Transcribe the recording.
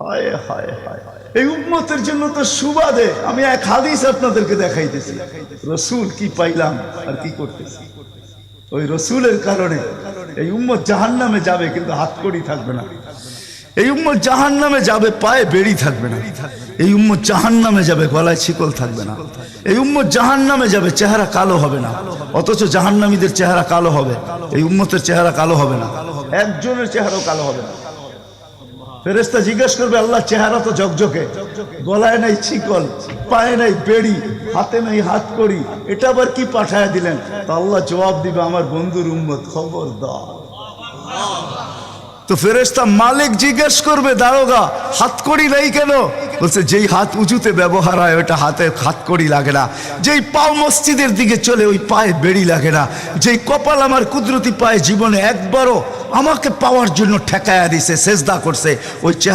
হায় হায় হায়, এই উম্মতের জন্য তো সুবাদে আমি এক হাদিস আপনাদেরকে দেখাইতেছি। রসুল কি পাইলাম আর কি করতেছি। ওই রসুলের কারণে এই উম্মত জাহান্নামে যাবে, কিন্তু হাতকড়ি থাকবে না। এই উম্মত জাহান্নামে যাবে, পায়ে বেড়ি থাকবে না। এই উম্মত জাহান্নামে যাবে, গলায় শিকল থাকবে না। এই উম্মত জাহান্নামে যাবে, চেহারা কালো হবে না। অথচ জাহান্নামীদের চেহারা কালো হবে, এই উম্মতের চেহারা কালো হবে না। একজনের চেহারাও কালো হবে না। ফেরেশতা জিজ্ঞেস করবে, আল্লাহ চেহারা তো ঝকঝকে, গলায় নাই শিকল, পায়ে নাই বেড়ি, হাতে নাই হাতকড়ি, এটা আবার কি পাঠায় দিলেন? তো আল্লাহ জবাব দিবে, আমার বন্ধুর উম্মত, খবরদার। তো ফেরেশতা মালিক জিজ্ঞেস করবে, দারোগা হাতকড়ি নেই কেন? বলছে, যেই হাত উঁচুতে ব্যবহার হয় ওটা হাতে হাতকড়ি লাগে না। যেই পাও মসজিদের দিকে চলে ওই পায়ে বেড়ি লাগে না। যেই কপাল আমার কুদরতি পায়ে জীবনে একবারও আমাকে পাওয়ার জন্য ঠেকায়া দিছে, সেজদা করছে, ওই চেহারা